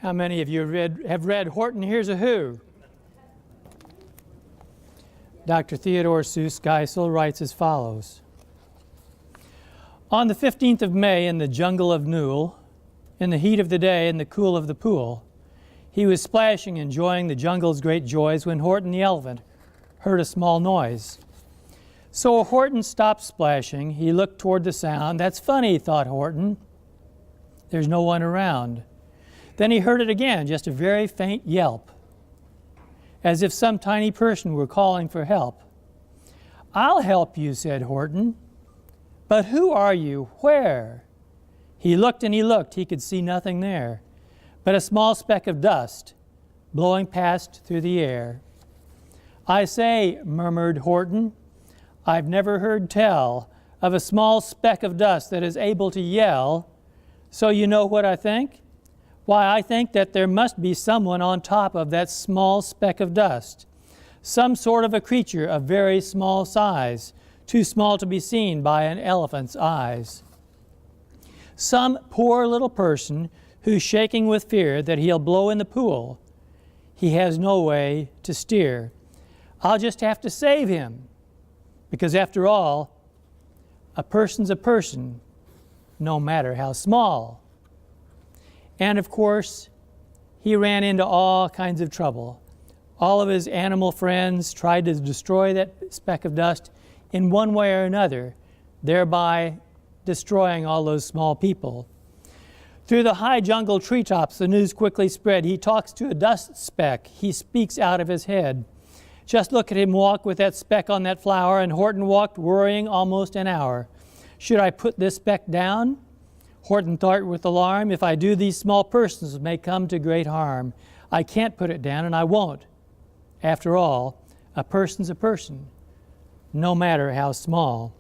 How many of you have read Horton Hears a Who? Dr. Theodore Seuss Geisel writes as follows. On the 15th of May in the jungle of Newell, in the heat of the day and the cool of the pool, he was splashing, enjoying the jungle's great joys, when Horton the elephant heard a small noise. So Horton stopped splashing. He looked toward the sound. That's funny, thought Horton. There's no one around. Then he heard it again, just a very faint yelp, as if some tiny person were calling for help. I'll help you, said Horton. But who are you? Where? He looked and he looked. He could see nothing there but a small speck of dust blowing past through the air. I say, murmured Horton, I've never heard tell of a small speck of dust that is able to yell. So you know what I think? Why, I think that there must be someone on top of that small speck of dust, some sort of a creature of very small size, too small to be seen by an elephant's eyes. Some poor little person who's shaking with fear that he'll blow in the pool. He has no way to steer. I'll just have to save him, because after all, a person's a person, no matter how small. And of course, he ran into all kinds of trouble. All of his animal friends tried to destroy that speck of dust in one way or another, thereby destroying all those small people. Through the high jungle treetops, the news quickly spread. He talks to a dust speck. He speaks out of his head. Just look at him walk with that speck on that flower, and Horton walked worrying almost an hour. Should I put this speck down? Horton thought with alarm, if I do, these small persons may come to great harm. I can't put it down, and I won't. After all, a person's a person, no matter how small.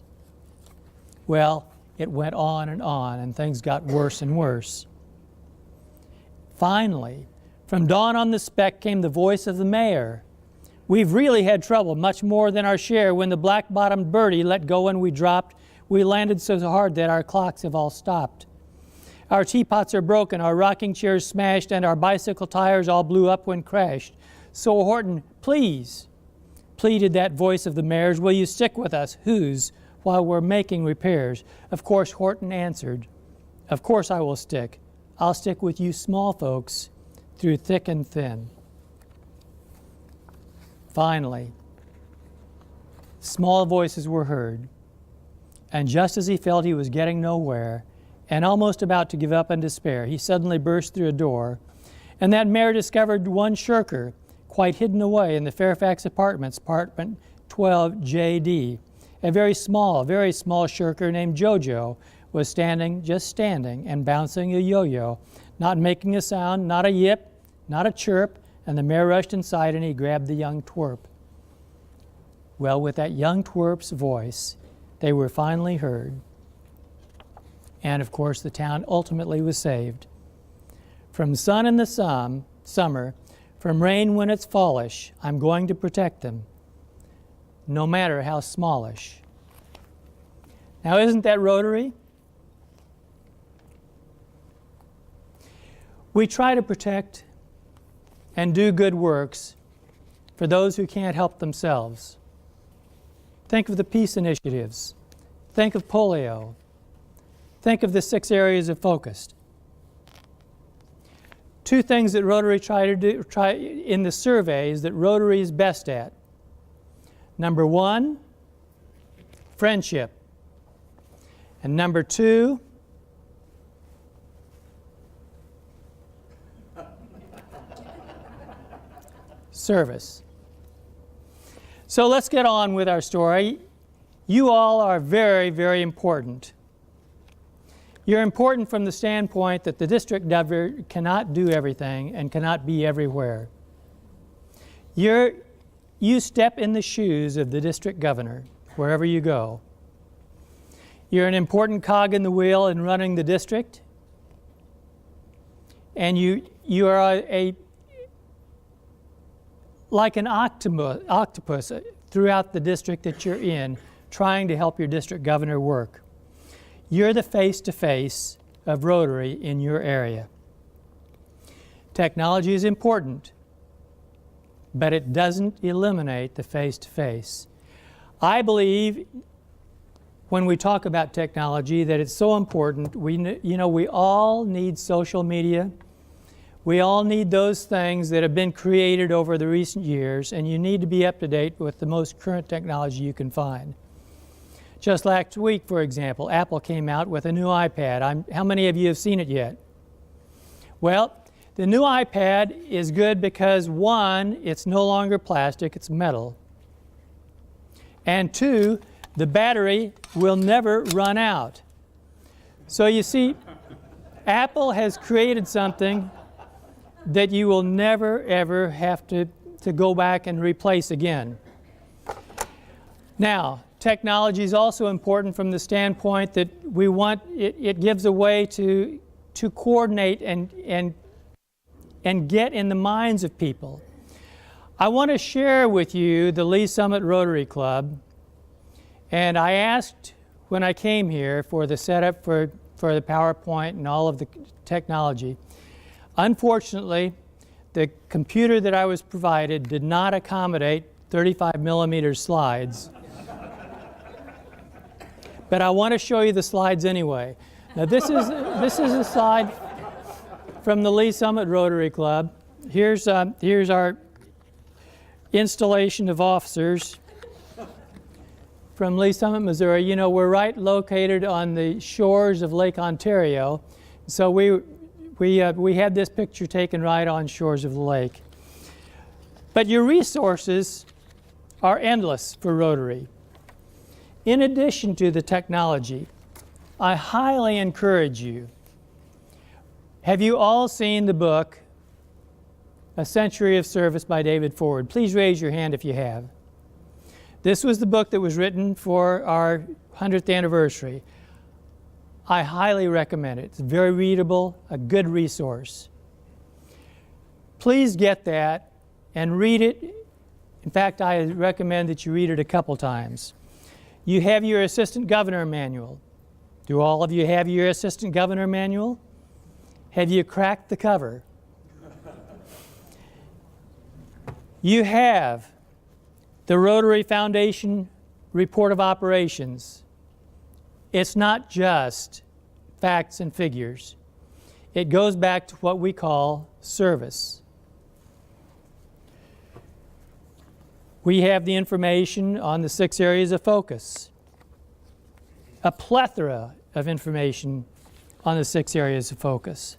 Well, it went on, and things got worse and worse. Finally, from dawn on the speck came the voice of the mayor. We've really had trouble, much more than our share. When the black-bottomed birdie let go and we dropped, we landed so hard that our clocks have all stopped. Our teapots are broken, our rocking chairs smashed, and our bicycle tires all blew up when crashed. So Horton, please, pleaded that voice of the mayor's, will you stick with us, whose, while we're making repairs? Of course, Horton answered, of course I will stick. I'll stick with you small folks through thick and thin. Finally, small voices were heard, and just as he felt he was getting nowhere and almost about to give up in despair, he suddenly burst through a door, and that mayor discovered one shirker quite hidden away in the Fairfax Apartments, apartment 12JD. A very small shirker named Jojo was just standing and bouncing a yo-yo, not making a sound, not a yip, not a chirp, and the mayor rushed inside and he grabbed the young twerp. Well, with that young twerp's voice, they were finally heard. And of course, the town ultimately was saved. From sun in the summer, from rain when it's fallish, I'm going to protect them, no matter how smallish. Now, isn't that Rotary? We try to protect and do good works for those who can't help themselves. Think of the peace initiatives. Think of polio. Think of the 6 areas of focus. 2 things that Rotary try in the surveys that Rotary is best at. Number 1, friendship. And number 2, service. So let's get on with our story. You all are very, very important. You're important from the standpoint that the district governor cannot do everything and cannot be everywhere. You step in the shoes of the district governor wherever you go. You're an important cog in the wheel in running the district, and you are like an octopus throughout the district that you're in, trying to help your district governor work. You're the face-to-face of Rotary in your area. Technology is important, but it doesn't eliminate the face-to-face. I believe when we talk about technology that it's so important. We all need social media. We all need those things that have been created over the recent years, and you need to be up to date with the most current technology you can find. Just last week, for example, Apple came out with a new iPad. How many of you have seen it yet? Well, the new iPad is good because, one, it's no longer plastic, it's metal. And two, the battery will never run out. So you see, Apple has created something that you will never, ever have to go back and replace again. Now, technology is also important from the standpoint that it gives a way to coordinate and get in the minds of people. I want to share with you the Lee Summit Rotary Club, and I asked when I came here for the setup for the PowerPoint and all of the technology. Unfortunately, the computer that I was provided did not accommodate 35mm slides. But I want to show you the slides anyway. Now this is a slide from the Lee Summit Rotary Club. Here's our installation of officers from Lee Summit, Missouri. You know, we're right located on the shores of Lake Ontario, so we had this picture taken right on shores of the lake. But your resources are endless for Rotary. In addition to the technology, I highly encourage you. Have you all seen the book, A Century of Service by David Ford? Please raise your hand if you have. This was the book that was written for our 100th anniversary. I highly recommend it. It's very readable, a good resource. Please get that and read it. In fact, I recommend that you read it a couple times. You have your Assistant Governor Manual. Do all of you have your Assistant Governor Manual? Have you cracked the cover? You have the Rotary Foundation Report of Operations. It's not just facts and figures. It goes back to what we call service. We have the information on the 6 areas of focus. A plethora of information on the 6 areas of focus.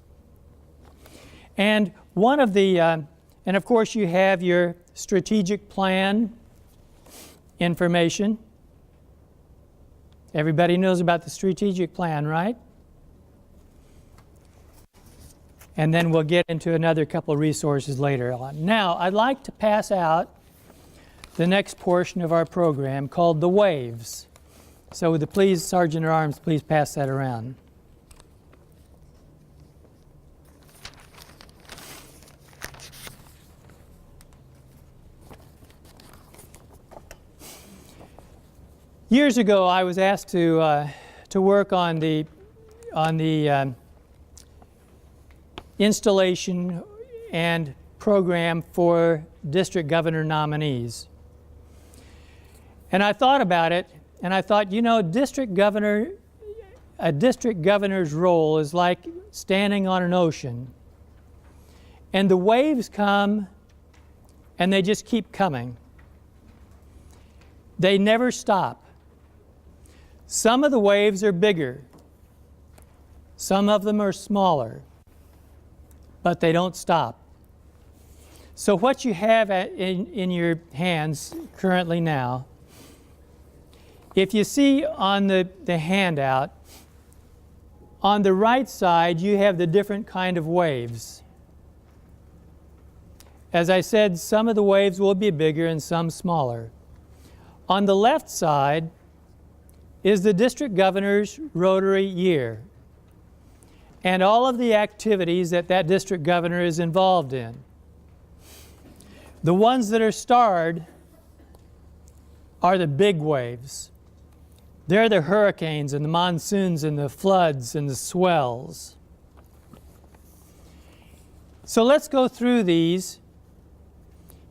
And one of the, and of course you have your strategic plan information. Everybody knows about the strategic plan, right? And then we'll get into another couple of resources later on. Now, I'd like to pass out the next portion of our program called the waves. So would the please, Sergeant at Arms, please pass that around. Years ago, I was asked to work on the installation and program for district governor nominees. And I thought about it, and I thought, you know, a district governor's role is like standing on an ocean. And the waves come, and they just keep coming. They never stop. Some of the waves are bigger. Some of them are smaller. But they don't stop. So what you have in your hands currently now, if you see on the handout, on the right side you have the different kind of waves. As I said, some of the waves will be bigger and some smaller. On the left side is the district governor's Rotary year and all of the activities that that district governor is involved in. The ones that are starred are the big waves. They're the hurricanes and the monsoons and the floods and the swells. So let's go through these.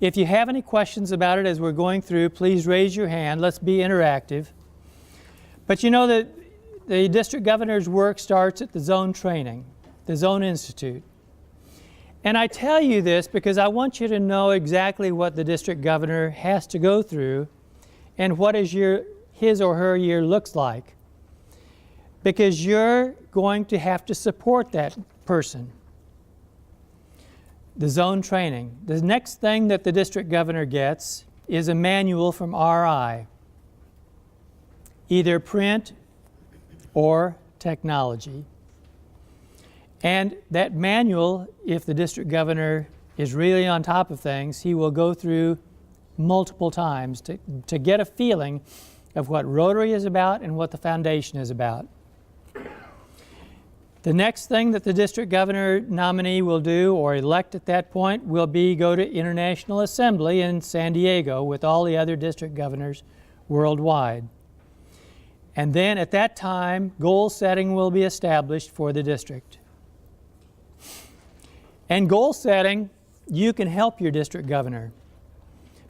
If you have any questions about it as we're going through, please raise your hand. Let's be interactive. But you know that the district governor's work starts at the zone training, the zone institute. And I tell you this because I want you to know exactly what the district governor has to go through and what his or her year looks like. Because you're going to have to support that person. The zone training. The next thing that the district governor gets is a manual from RI, either print or technology. And that manual, if the district governor is really on top of things, he will go through multiple times to get a feeling of what Rotary is about and what the foundation is about. The next thing that the district governor nominee will do, or elect at that point, will be go to International Assembly in San Diego with all the other district governors worldwide. And then at that time, goal setting will be established for the district. And goal setting, you can help your district governor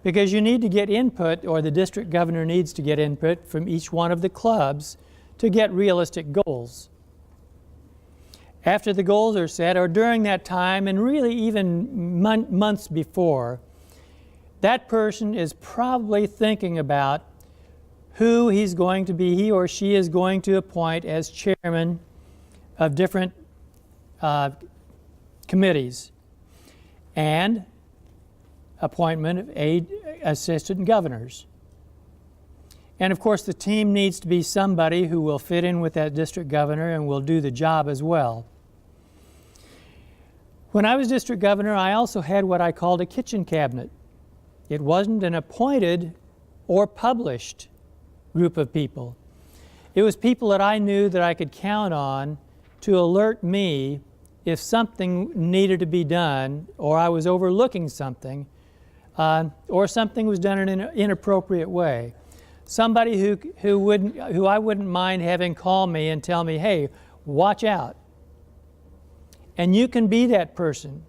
because you need to get input, or the district governor needs to get input from each one of the clubs to get realistic goals. After the goals are set, or during that time, and really even months before, that person is probably thinking about who he or she is going to appoint as chairman of different committees, and appointment of assistant governors. And of course, the team needs to be somebody who will fit in with that district governor and will do the job as well. When I was district governor, I also had what I called a kitchen cabinet. It wasn't an appointed or published group of people. It was people that I knew that I could count on to alert me if something needed to be done, or I was overlooking something, or something was done in an inappropriate way. Somebody who I wouldn't mind having call me and tell me, hey, watch out. And you can be that person.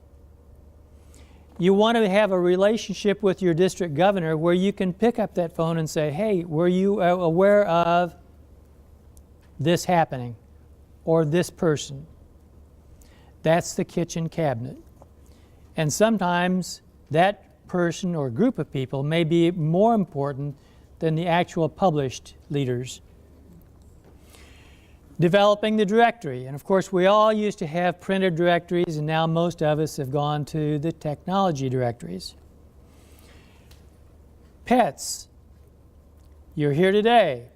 You want to have a relationship with your district governor where you can pick up that phone and say, hey, were you aware of this happening or this person? That's the kitchen cabinet. And sometimes that person or group of people may be more important than the actual published leaders. Developing the directory. And of course, we all used to have printed directories, and now most of us have gone to the technology directories. Pets. You're here today.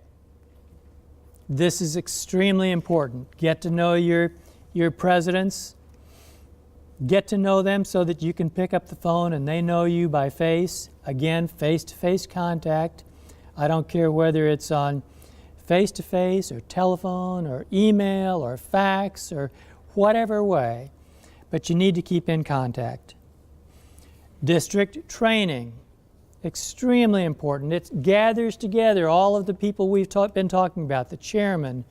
This is extremely important. Get to know your presidents. Get to know them so that you can pick up the phone and they know you by face. Again, face-to-face contact. I don't care whether it's on face-to-face or telephone or email or fax or whatever way, but you need to keep in contact. District training, extremely important. It gathers together all of the people we've been talking about, the chairman,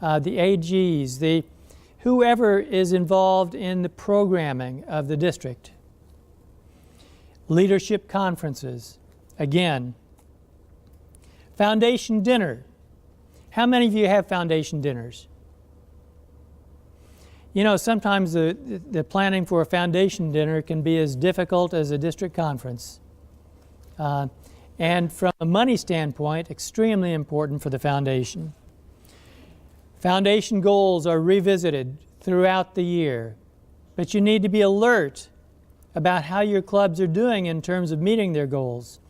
the AGs, whoever is involved in the programming of the district. Leadership conferences, again. Foundation dinner. How many of you have foundation dinners? You know, sometimes the planning for a foundation dinner can be as difficult as a district conference. And from a money standpoint, extremely important for the foundation. Foundation goals are revisited throughout the year, but you need to be alert about how your clubs are doing in terms of meeting their goals.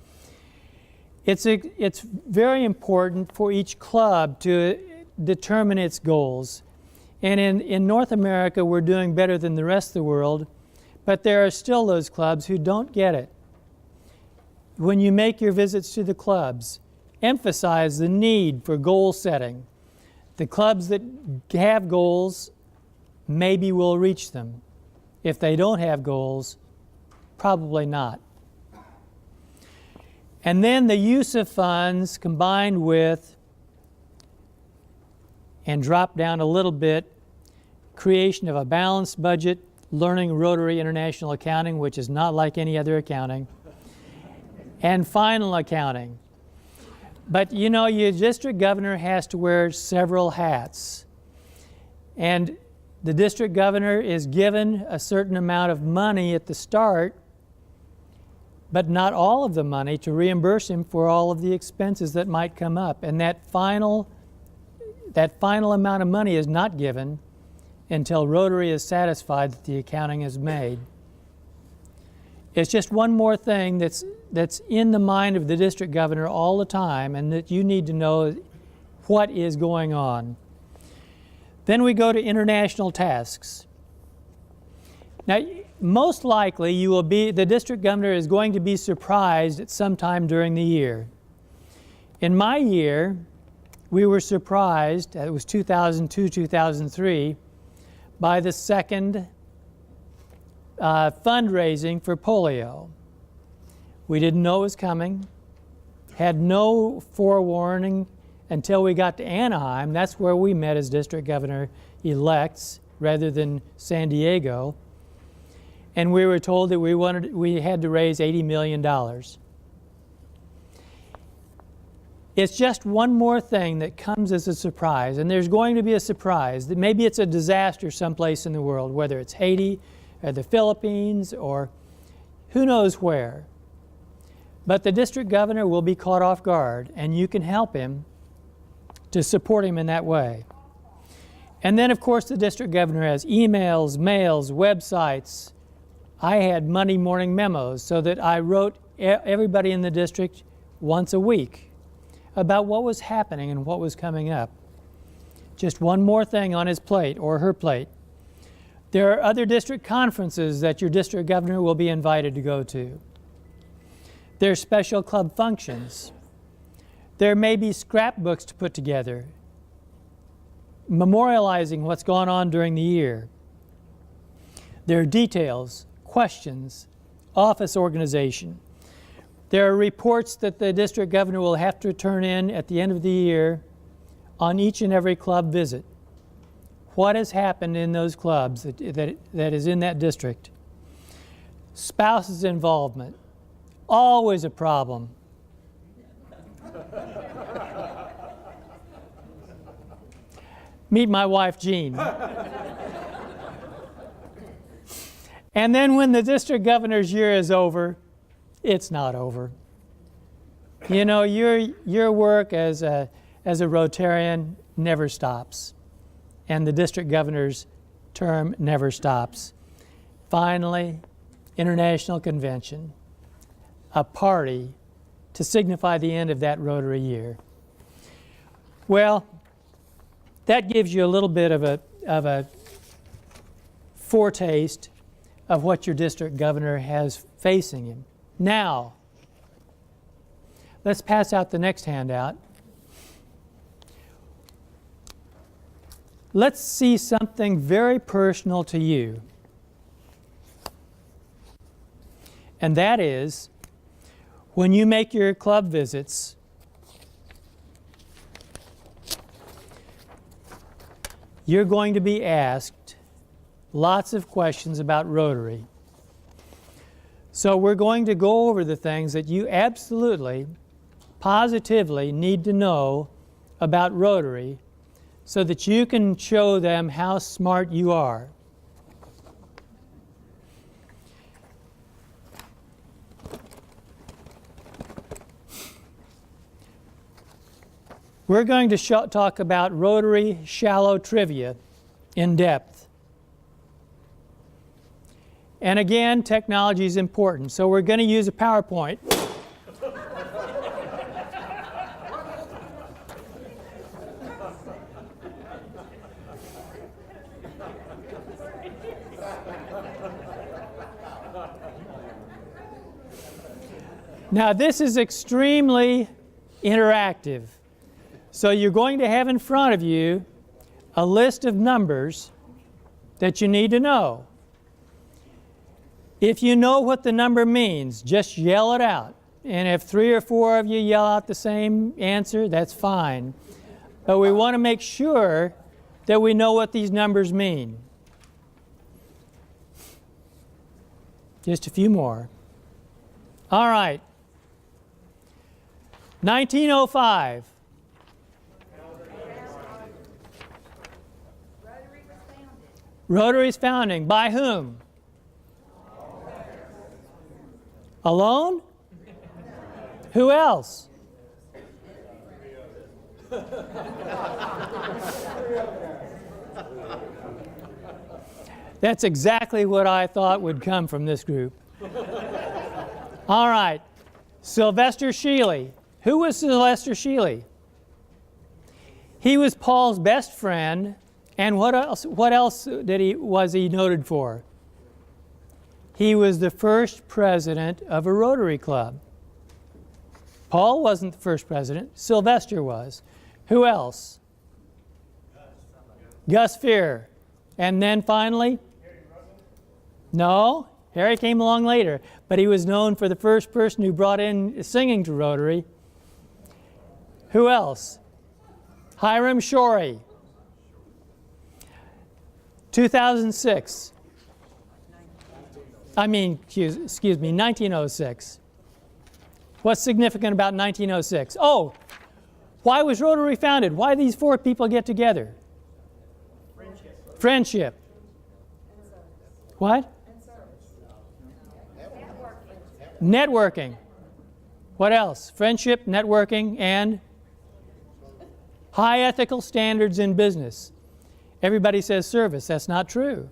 It's very important for each club to determine its goals. And in North America, we're doing better than the rest of the world, but there are still those clubs who don't get it. When you make your visits to the clubs, emphasize the need for goal setting. The clubs that have goals maybe will reach them. If they don't have goals, probably not. And then the use of funds combined with, and drop down a little bit, creation of a balanced budget learning Rotary International Accounting, which is not like any other accounting, and final accounting. But you know, your district governor has to wear several hats. And the district governor is given a certain amount of money at the start, but not all of the money to reimburse him for all of the expenses that might come up. And that final amount of money is not given until Rotary is satisfied that the accounting is made. It's just one more thing that's in the mind of the district governor all the time, and that you need to know what is going on. Then we go to international tasks. Now, most likely the district governor is going to be surprised at some time during the year. In my year, we were surprised, it was 2002, 2003, by the second fundraising for polio. We didn't know it was coming, had no forewarning until we got to Anaheim. That's where we met as district governor-elects rather than San Diego. And we were told that we had to raise $80 million. It's just one more thing that comes as a surprise, and there's going to be a surprise. That maybe it's a disaster someplace in the world, whether it's Haiti or the Philippines or who knows where. But the district governor will be caught off guard, and you can help him to support him in that way. And then, of course, the district governor has emails, mails, websites. I had Monday morning memos so that I wrote everybody in the district once a week about what was happening and what was coming up. Just one more thing on his plate or her plate. There are other district conferences that your district governor will be invited to go to. There are special club functions. There may be scrapbooks to put together, memorializing what's gone on during the year. There are details, questions, office organization. There are reports that the district governor will have to turn in at the end of the year on each and every club visit. What has happened in those clubs that is in that district? Spouse's involvement, always a problem. Meet my wife, Jean. And then when the district governor's year is over, it's not over. You know, your work as a Rotarian never stops, and the district governor's term never stops. Finally, International Convention, a party to signify the end of that Rotary year. Well, that gives you a little bit of a foretaste of what your district governor has facing him. Now, let's pass out the next handout. Let's see something very personal to you. And that is, when you make your club visits, you're going to be asked lots of questions about Rotary. So we're going to go over the things that you absolutely, positively need to know about Rotary so that you can show them how smart you are. We're going to talk about Rotary shallow trivia in depth. And again, technology is important, so we're going to use a PowerPoint. Now, this is extremely interactive. So you're going to have in front of you a list of numbers that you need to know. If you know what the number means, just yell it out. And if 3 or 4 of you yell out the same answer, that's fine. But we want to make sure that we know what these numbers mean. Just a few more. All right. 1905. Rotary's founding. By whom? Alone? Who else? That's exactly what I thought would come from this group. All right. Sylvester Sheely. Who was Sylvester Sheely? He was Paul's best friend, and what else was he noted for? He was the first president of a Rotary Club. Paul wasn't the first president. Sylvester was. Who else? Gus Fear. And then finally? No, Harry came along later, but he was known for the first person who brought in singing to Rotary. Who else? Hiram Shorey. 2006. Excuse me, 1906. What's significant about 1906? Oh, why was Rotary founded? Why did these four people get together? Friendship. What? Networking. What else? Friendship, networking, and high ethical standards in business. Everybody says service. That's not true.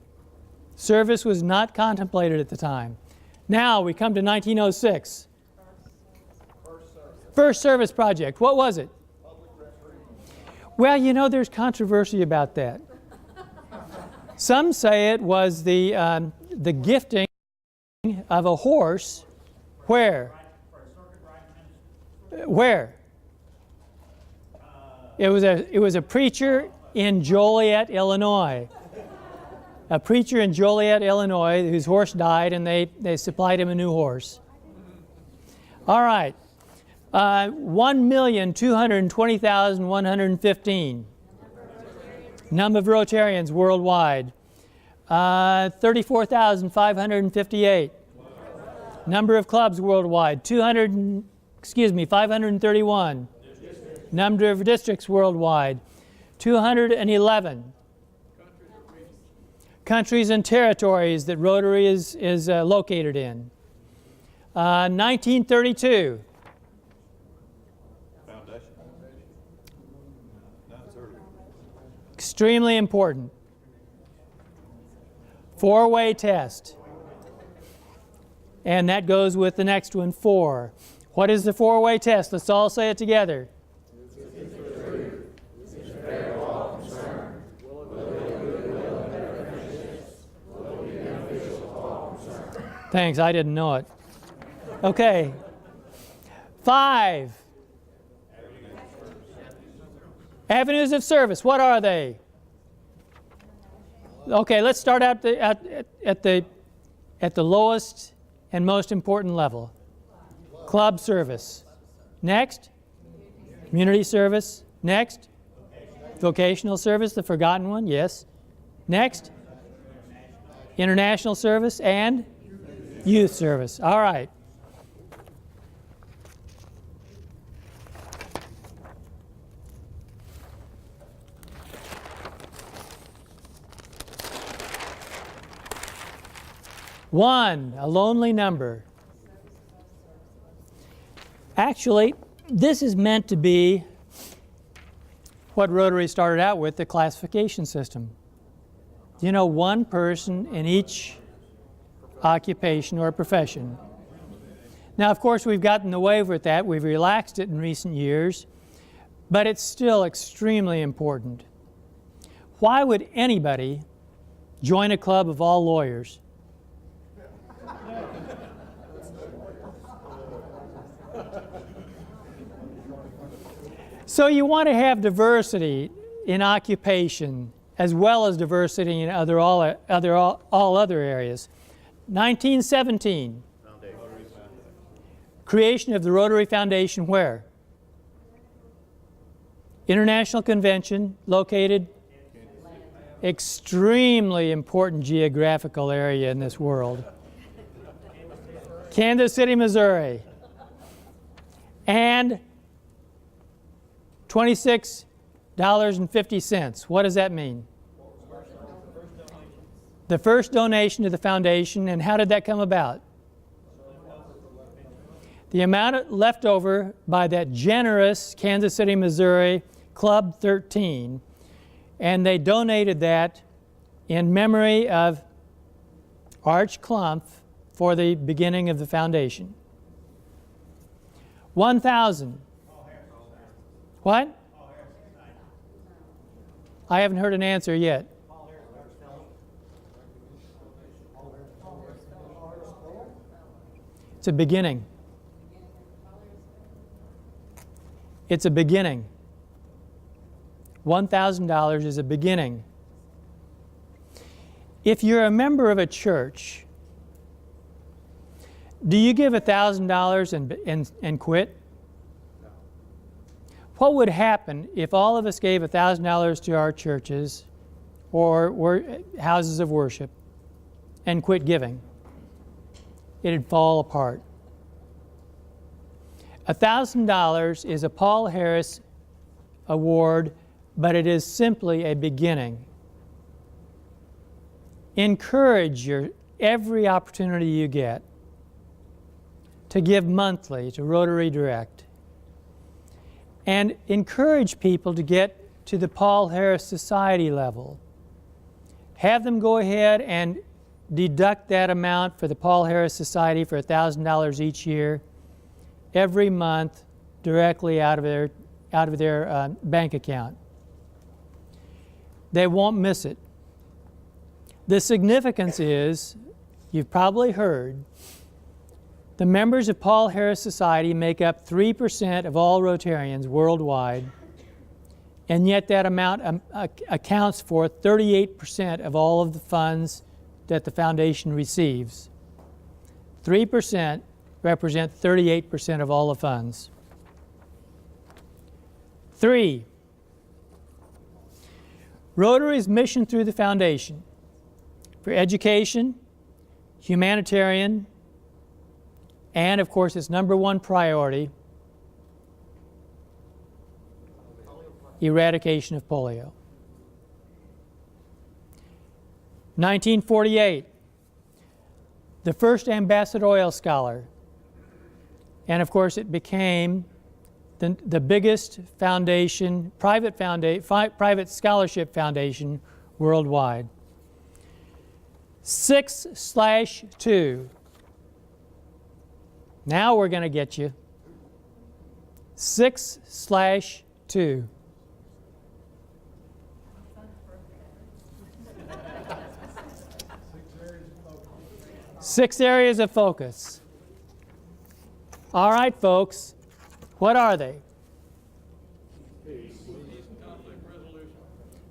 Service was not contemplated at the time. Now we come to 1906. First service project. What was it? Well, you know, there's controversy about that. Some say it was the gifting of a horse. Where? Where? It was a preacher in Joliet, Illinois. A preacher in Joliet, Illinois, whose horse died, and they supplied him a new horse. All right. 1,220,115. Number of Rotarians worldwide. 34,558. Number of clubs worldwide. 531. Number of districts worldwide. 211. Countries and territories that Rotary is located in. 1932. Extremely important. Four-way test. And that goes with the next one, 4. What is the four-way test? Let's all say it together. Thanks, I didn't know it. Okay. 5. Avenues of service. What are they? Okay, let's start out at the lowest and most important level. Club service. Next, community service. Next, vocational service, the forgotten one, yes. Next, international service and youth service. All right. One, a lonely number. Actually, this is meant to be what Rotary started out with, the classification system. You know, one person in each occupation or profession. Now, of course, we've gotten away with that. We've relaxed it in recent years, but it's still extremely important. Why would anybody join a club of all lawyers? So you want to have diversity in occupation as well as diversity in all other areas. 1917. Creation of the Rotary Foundation where? International Convention located extremely important geographical area in this world. Kansas City, Missouri. And $26.50. What does that mean? The first donation to the foundation. And how did that come about? The amount left over by that generous Kansas City, Missouri Club 13. And they donated that in memory of Arch Clump for the beginning of the foundation. 1,000. What? I haven't heard an answer yet. It's a beginning. It's a beginning. $1,000 is a beginning. If you're a member of a church, do you give $1,000 and quit? What would happen if all of us gave $1,000 to our churches or houses of worship and quit giving? It'd fall apart. $1,000 is a Paul Harris award, but it is simply a beginning. Encourage every opportunity you get to give monthly to Rotary Direct. And encourage people to get to the Paul Harris Society level. Have them go ahead and deduct that amount for the Paul Harris Society for $1,000 each year, every month, directly out of their bank account. They won't miss it. The significance is, you've probably heard, the members of Paul Harris Society make up 3% of all Rotarians worldwide, and yet that amount accounts for 38% of all of the funds that the foundation receives. 3% represent 38% of all the funds. 3, Rotary's mission through the foundation for education, humanitarian, and of course its number one priority, eradication of polio. 1948, the first ambassadorial scholar, and of course it became the biggest foundation, private scholarship foundation worldwide. 6/2. Now we're going to get you. 6/2. Six areas of focus. All right, folks. What are they?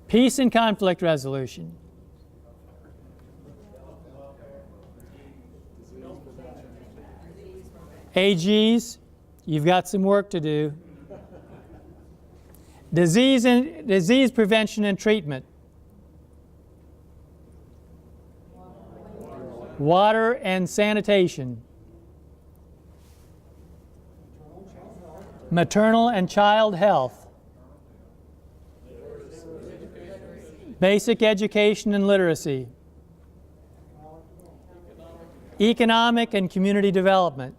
Peace and conflict resolution. AGs, you've got some work to do. Disease prevention and treatment. Water and sanitation. Maternal and child health. Basic education and literacy. Economic and community development.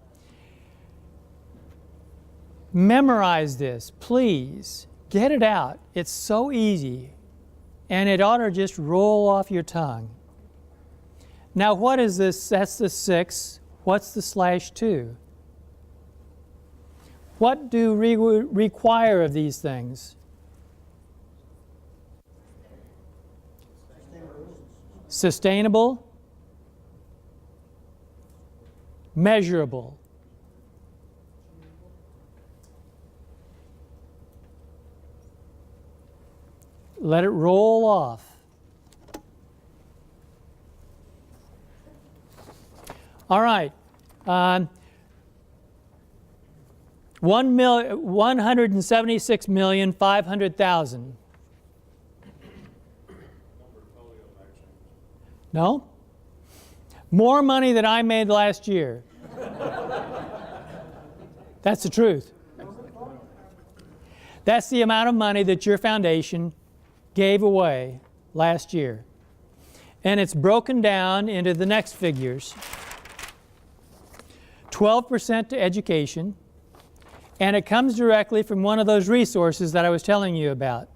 Memorize this, please. Get it out. It's so easy, and it ought to just roll off your tongue. Now, what is this? That's the 6. What's the /2? What do we require of these things? Sustainable, measurable. Let it roll off. All right. 176,500,000. No? More money than I made last year. That's the truth. That's the amount of money that your foundation gave away last year. And it's broken down into the next figures. 12% to education, and it comes directly from one of those resources that I was telling you about.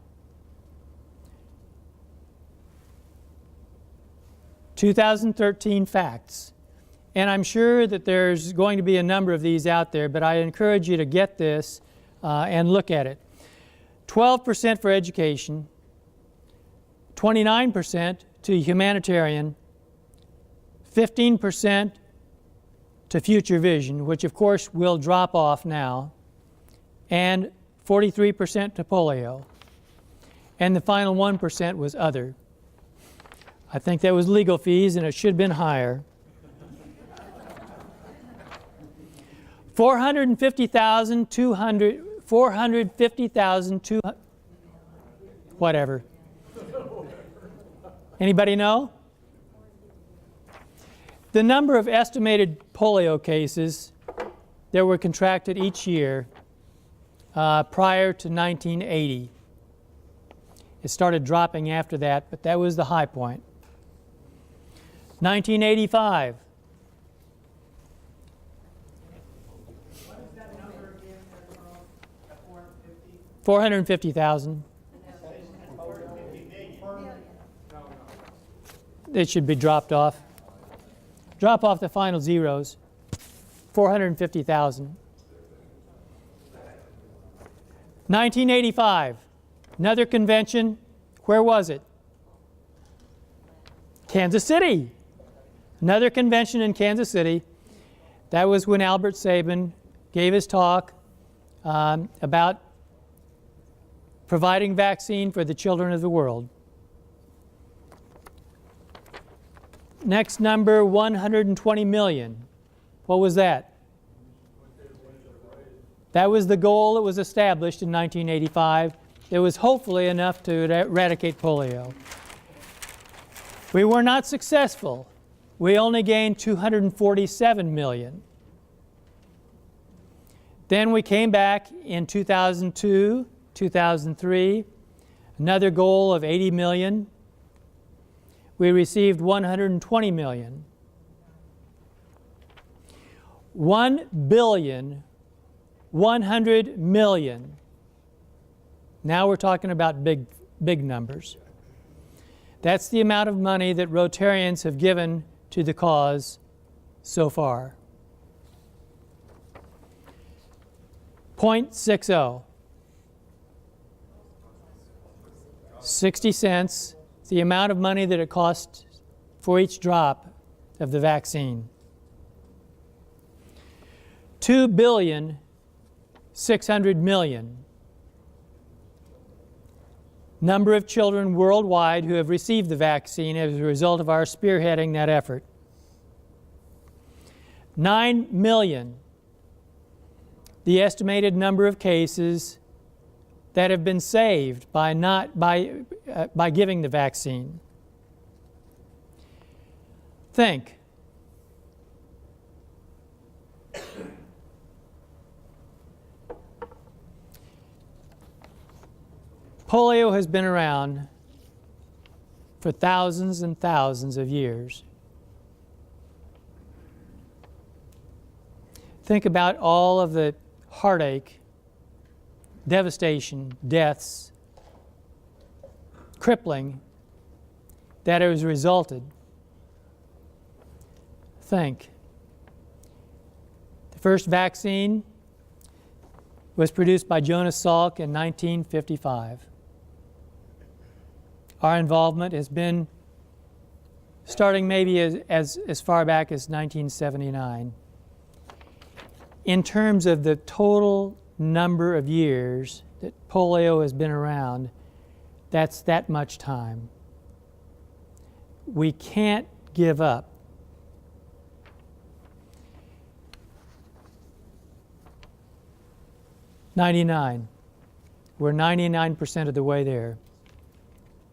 2013 facts. And I'm sure that there's going to be a number of these out there, but I encourage you to get this and look at it. 12% for education, 29% to humanitarian, 15% to future vision, which of course will drop off now, and 43% to polio. And the final 1% was other. I think that was legal fees, and it should have been higher. 450,200, whatever. Anybody know? The number of estimated polio cases that were contracted each year prior to 1980. It started dropping after that, but that was the high point. 1985. What is that number again, Admiral? 450? 450,000. It should be dropped off. Drop off the final zeros. 450,000. 1985, another convention. Where was it? Kansas City. Another convention in Kansas City. That was when Albert Sabin gave his talk about providing vaccine for the children of the world. Next number, 120 million. What was that? That was the goal that was established in 1985. It was hopefully enough to eradicate polio. We were not successful. We only gained 247 million. Then we came back in 2002, 2003, another goal of 80 million. We received 120 million. 1,100 million. Now we're talking about big numbers. That's the amount of money that Rotarians have given to the cause so far. 0.60. 60 cents. The amount of money that it costs for each drop of the vaccine. 2,600,000,000. Number of children worldwide who have received the vaccine as a result of our spearheading that effort. 9 million. The estimated number of cases that have been saved by giving the vaccine. Think. Polio has been around for thousands and thousands of years. Think about all of the heartache, devastation, deaths, crippling that has resulted. Think. The first vaccine was produced by Jonas Salk in 1955. Our involvement has been starting maybe as far back as 1979. In terms of the total number of years that polio has been around, that's that much time. We can't give up. '99. We're 99% of the way there.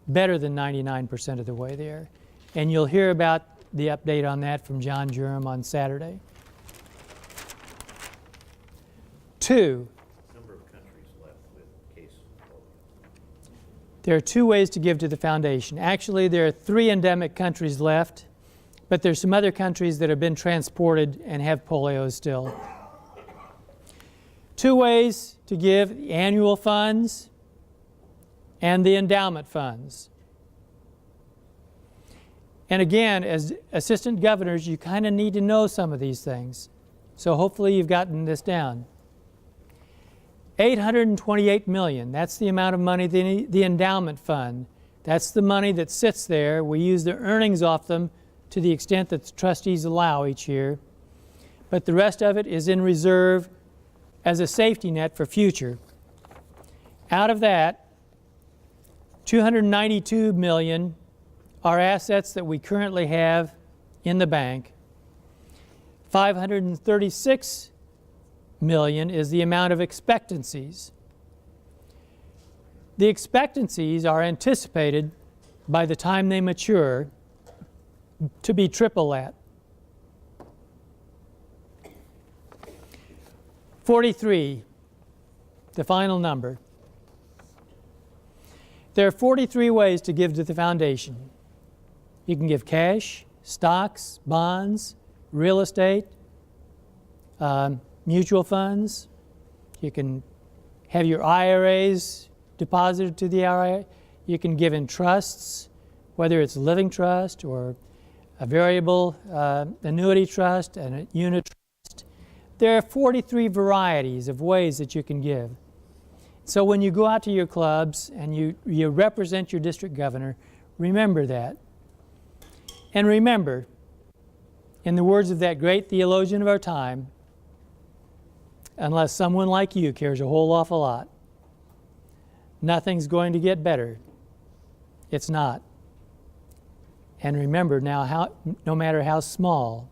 Better than 99% of the way there. And you'll hear about the update on that from John Jerem on Saturday. 2. Number of countries left with case polio. There are 2 ways to give to the foundation. Actually, there are 3 endemic countries left, but there's some other countries that have been transported and have polio still. 2 ways to give: the annual funds and the endowment funds. And again, as assistant governors, you kind of need to know some of these things. So hopefully you've gotten this down. $828 million, that's the amount of money, the endowment fund. That's the money that sits there. We use the earnings off them to the extent that the trustees allow each year. But the rest of it is in reserve as a safety net for future. Out of that, $292 million are assets that we currently have in the bank. $536 million is the amount of expectancies. The expectancies are anticipated by the time they mature to be triple that. 43, the final number. There are 43 ways to give to the foundation. You can give cash, stocks, bonds, real estate, mutual funds. You can have your IRAs deposited to the IRA. You can give in trusts, whether it's a living trust or a variable annuity trust and a unit trust. There are 43 varieties of ways that you can give. So when you go out to your clubs and you represent your district governor, remember that. And remember, in the words of that great theologian of our time, unless someone like you cares a whole awful lot, nothing's going to get better. It's not. And remember now, no matter how small,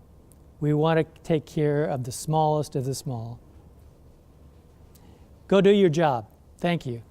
we want to take care of the smallest of the small. Go do your job. Thank you.